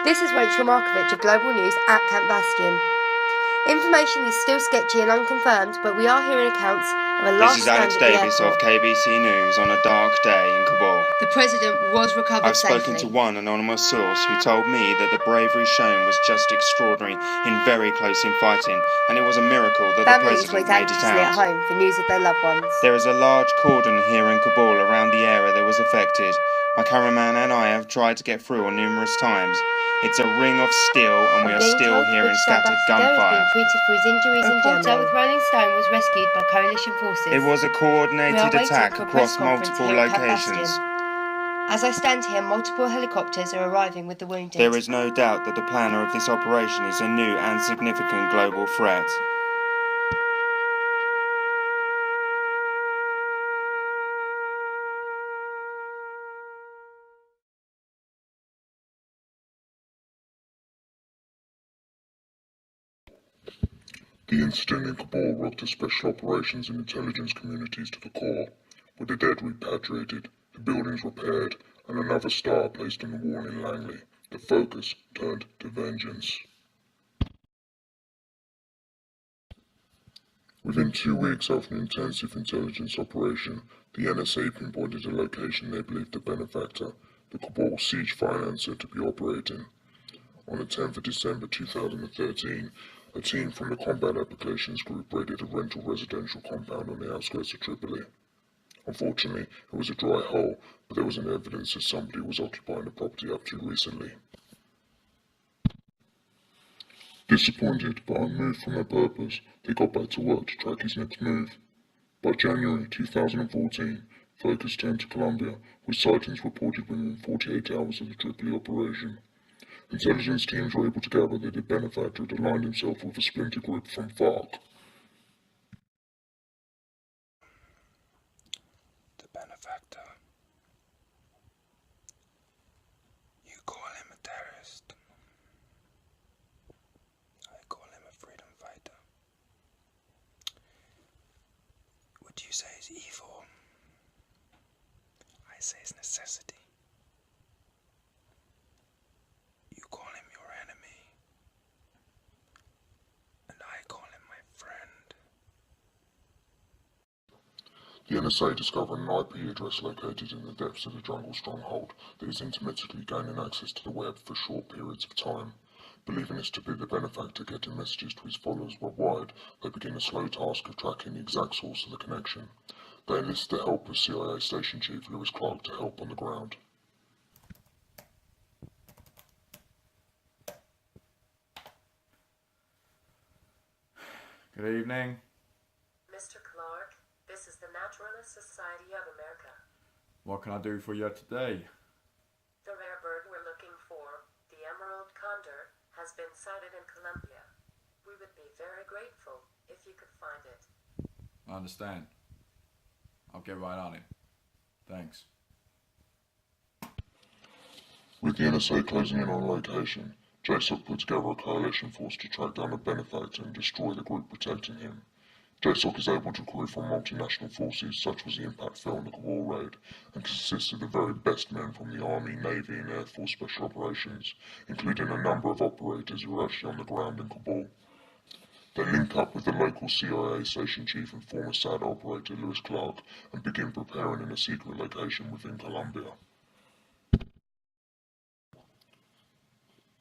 This is Rachel Markovich of Global News at Camp Bastion. Information is still sketchy and unconfirmed, but we are hearing accounts of a large stand at the airport. This is Alex Davis of KBC News on a dark day in Kabul. The president was recovered safely. I've spoken to one anonymous source who told me that the bravery shown was just extraordinary in very close-in fighting, and it was a miracle that the president made it out. At home for news of their loved ones. There is a large cordon here in Kabul around the area that was affected. My cameraman and I have tried to get through on numerous times. It's a ring of steel, and we are still hearing scattered gunfire. Treated for his injuries in Germany. With Rolling Stone was rescued by coalition forces. It was a coordinated attack across multiple locations. As I stand here, multiple helicopters are arriving with the wounded. There is no doubt that the planner of this operation is a new and significant global threat. The incident in Kabul rocked the special operations and intelligence communities to the core, with the dead repatriated, the buildings repaired, and another star placed on the wall in Langley. The focus turned to vengeance. Within 2 weeks after an intensive intelligence operation, the NSA pinpointed the location they believed the benefactor, the Kabul siege financer, to be operating. On the 10th of December 2013, a team from the Combat Applications Group raided a rental residential compound on the outskirts of Tripoli. Unfortunately, it was a dry hole, but there was an evidence that somebody was occupying the property up to recently. Disappointed but unmoved from their purpose, they got back to work to track his next move. By January 2014, focus turned to Colombia, with sightings reported within 48 hours of the Tripoli operation. Intelligence teams were able to gather that the benefactor had aligned himself with a splinter group from FARC. The benefactor. You call him a terrorist. I call him a freedom fighter. What you say is evil. I say it's necessity. The NSA discovered an IP address located in the depths of the jungle stronghold that is intermittently gaining access to the web for short periods of time. Believing this to be the benefactor getting messages to his followers worldwide, they begin a slow task of tracking the exact source of the connection. They enlist the help of CIA Station Chief Lewis Clark to help on the ground. Good evening. Mr. Clark, this is the Naturalist Society of America. What can I do for you today? The rare bird we're looking for, the emerald condor, has been sighted in Colombia. We would be very grateful if you could find it. I understand. I'll get right on it. Thanks. With the NSA closing in on location, JSOC put together a coalition force to track down the benefactor and destroy the group protecting him. JSOC is able to recruit from multinational forces such as the impact felt in the Kabul raid and consists of the very best men from the Army, Navy and Air Force Special Operations, including a number of operators who are actually on the ground in Kabul. They link up with the local CIA Station Chief and former SAD operator Lewis Clark and begin preparing in a secret location within Colombia.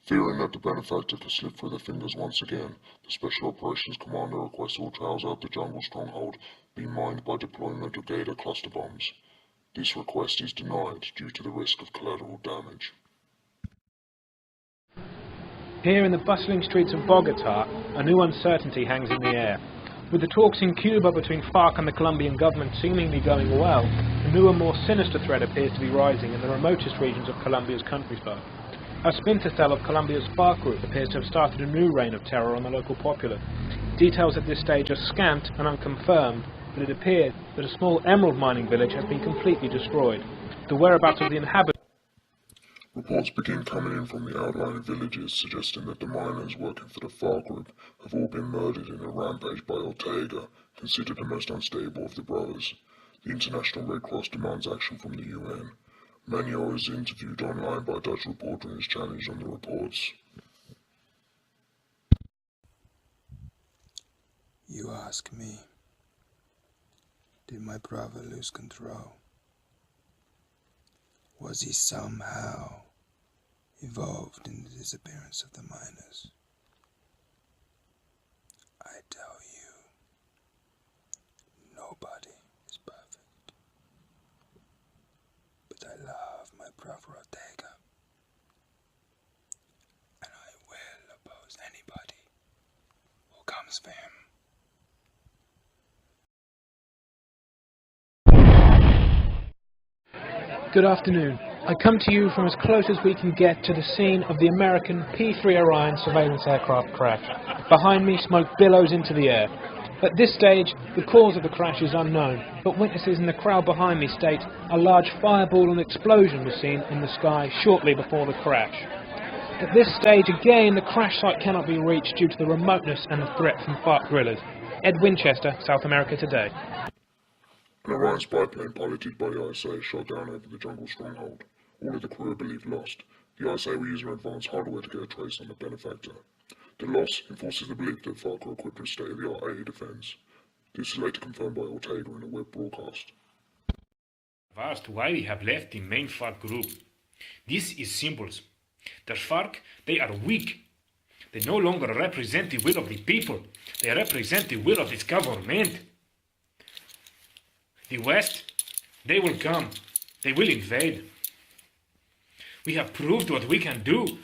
Fearing that the benefactor could slip through their fingers once again, the Special Operations Commander requests all trails out the jungle stronghold be mined by deployment of Gator cluster bombs. This request is denied due to the risk of collateral damage. Here in the bustling streets of Bogota, a new uncertainty hangs in the air. With the talks in Cuba between FARC and the Colombian government seemingly going well, a new and more sinister threat appears to be rising in the remotest regions of Colombia's countryside. A splinter cell of Colombia's FARC group appears to have started a new reign of terror on the local populace. Details at this stage are scant and unconfirmed, but it appears that a small emerald mining village has been completely destroyed. The whereabouts of the inhabitants... Reports begin coming in from the outlying villages suggesting that the miners working for the FARC group have all been murdered in a rampage by Ortega, considered the most unstable of the brothers. The International Red Cross demands action from the UN. Manuel is interviewed online by a Dutch reporter and is challenged on the reports. You ask me, did my brother lose control? Was he somehow involved in the disappearance of the miners? I tell you, nobody is perfect. But I love my brother Ortega, and I will oppose anybody who comes for him. Good afternoon. I come to you from as close as we can get to the scene of the American P-3 Orion surveillance aircraft crash. Behind me, smoke billows into the air. At this stage, the cause of the crash is unknown, but witnesses in the crowd behind me state a large fireball and explosion was seen in the sky shortly before the crash. At this stage, again, the crash site cannot be reached due to the remoteness and the threat from FARC guerrillas. Ed Winchester, South America Today. An Orion spy plane piloted by the ISA shot down over the jungle stronghold. All of the crew are believed lost. The ISA were using advanced hardware to get a trace on the benefactor. The loss enforces the belief that FARC are equipped with state-of-the-art air defense. This is later confirmed by Ortega in a web broadcast. I've asked why we have left the main FARC group. This is simple. The FARC, they are weak. They no longer represent the will of the people. They represent the will of this government. The West, they will come. They will invade. We have proved what we can do.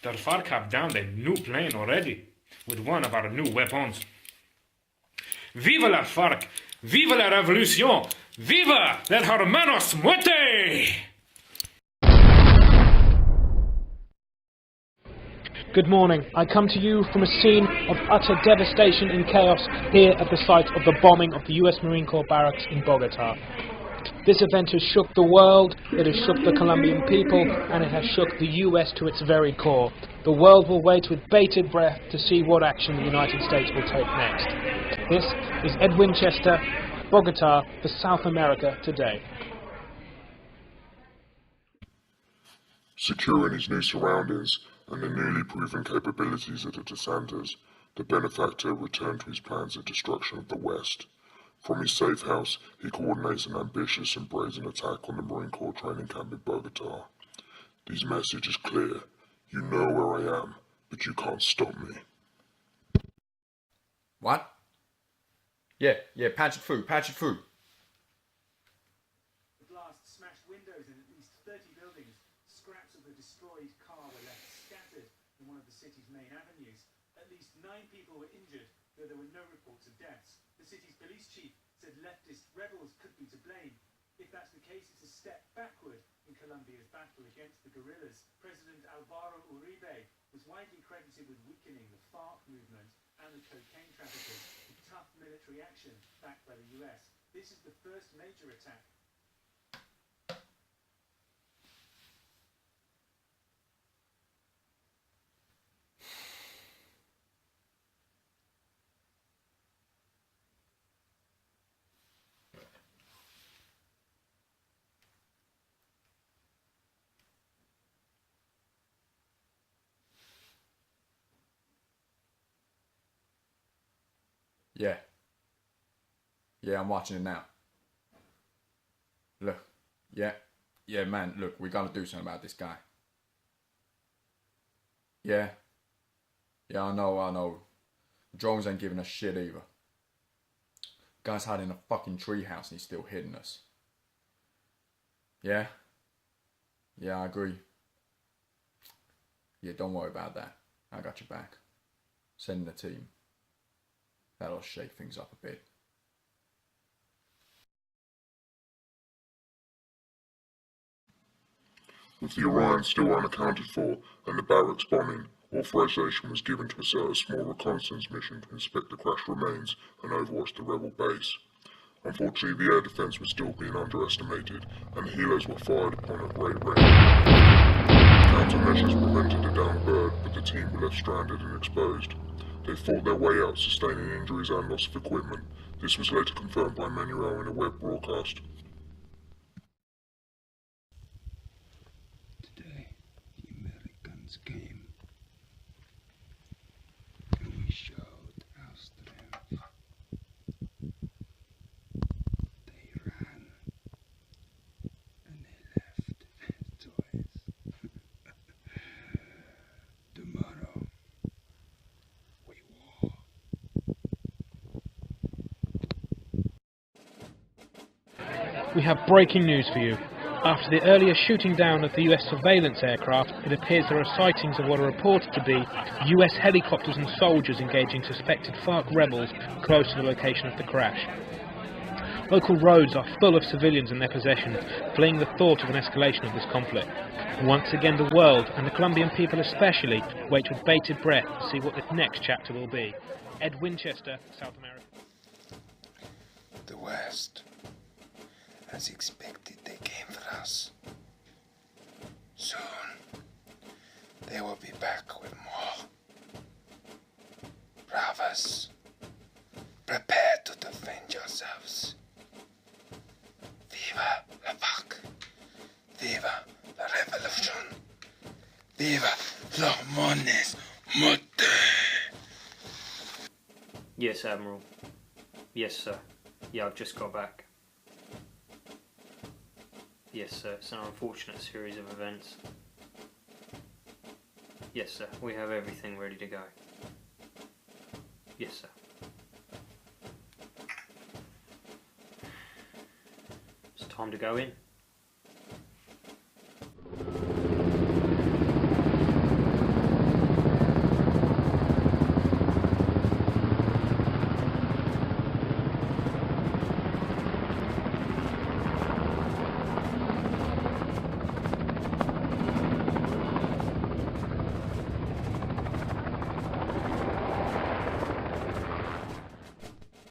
The FARC have downed a new plane already with one of our new weapons. Viva la FARC! Viva la revolution! Viva el hermanos muerte! Good morning. I come to you from a scene of utter devastation and chaos here at the site of the bombing of the US Marine Corps barracks in Bogota. This event has shook the world, it has shook the Colombian people, and it has shook the US to its very core. The world will wait with bated breath to see what action the United States will take next. This is Ed Winchester, Bogota, for South America Today. Secure in his new surroundings and the newly proven capabilities of the DeSantis, the benefactor returned to his plans of destruction of the West. From his safe house, he coordinates an ambitious and brazen attack on the Marine Corps training camp in Bogota. His message is clear. You know where I am, but you can't stop me. What? Yeah, patch it through. The blast smashed windows in at least 30 buildings. Scraps of the destroyed car were left scattered in one of the city's main avenues. At least 9 people were injured, though there were no reports of deaths. The city's police chief said leftist rebels could be to blame. If that's the case, it's a step backward in Colombia's battle against the guerrillas. President Alvaro Uribe was widely credited with weakening the FARC movement and the cocaine traffickers with tough military action backed by the US. This is the first major attack. Yeah, I'm watching it now. Look, yeah, man, look, we gotta do something about this guy. Yeah, I know. Drones ain't giving us shit either. Guy's hiding in a fucking treehouse and he's still hitting us. Yeah, I agree. Yeah, don't worry about that. I got your back. Send the team. That'll shake things up a bit. With the Orion still unaccounted for and the barracks bombing, authorization was given to set a small reconnaissance mission to inspect the crash remains and overwatch the rebel base. Unfortunately, the air defense was still being underestimated, and helos were fired upon at great range. Countermeasures prevented a downed bird, but the team were left stranded and exposed. They fought their way out, sustaining injuries and loss of equipment. This was later confirmed by Manuel in a web broadcast. Americans came, and we showed our strength. They ran, and they left their toys. Tomorrow, we war. We have breaking news for you. After the earlier shooting down of the US surveillance aircraft, it appears there are sightings of what are reported to be US helicopters and soldiers engaging suspected FARC rebels close to the location of the crash. Local roads are full of civilians and their possessions, fleeing the thought of an escalation of this conflict. Once again the world, and the Colombian people especially, wait with bated breath to see what the next chapter will be. Ed Winchester, South America. The West, as expected, they came for us. Soon, they will be back with more. Brothers, prepare to defend yourselves. Viva la FARC! Viva la revolution! Viva los mones muerte! Yes, Admiral. Yes, sir. Yeah, I've just got back. Yes, sir. It's an unfortunate series of events. Yes, sir. We have everything ready to go. Yes, sir. It's time to go in.